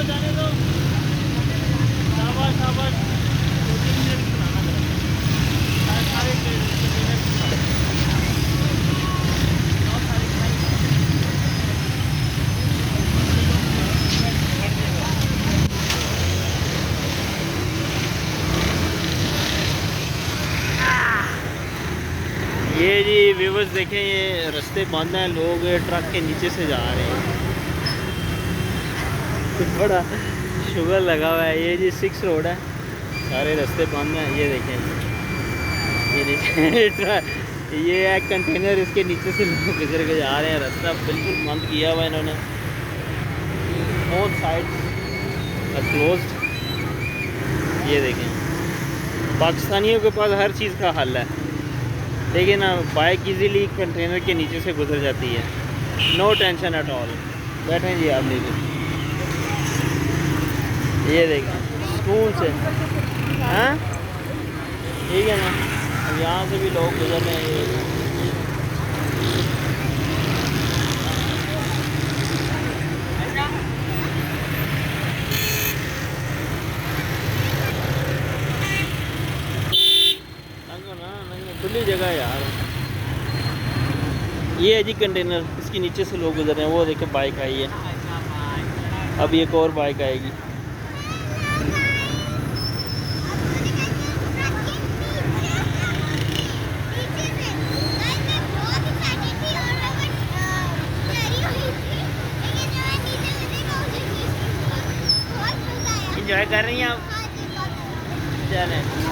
जाने दो। शाबाश शाबाश। 2-3 मिनट की बनाना जरा। सारे कंटेनर की बनाओ। ये जी व्यूवर्स देखें, ये रास्ते बंद हैं, लोग ट्रक के नीचे से जा रहे हैं। बड़ा शुगर लगा हुआ है। ये जी 6 रोड है, सारे रास्ते बंद हैं। ये देखें, ये देखें ये है कंटेनर, इसके नीचे से लोग गुजर के जा रहे हैं। रास्ता बिल्कुल बंद किया हुआ है इन्होंने। Both side closed. ये देखें, पाकिस्तानियों के पास हर चीज़ का हल है, लेकिन ना बाइक इजीली कंटेनर के नीचे से गुजर जाती है। No tension at all. बैठें जी आप नीचे। ये देखें सुकून से, हाँ ठीक है ना। अब यहाँ से भी लोग गुजर रहे हैं। खुली जगह है यार। ये है जी कंटेनर, इसके नीचे से लोग गुजर रहे हैं। वो देखें बाइक आई है, अब एक और बाइक आएगी। एंजॉय कर रही हैं आप? चलें।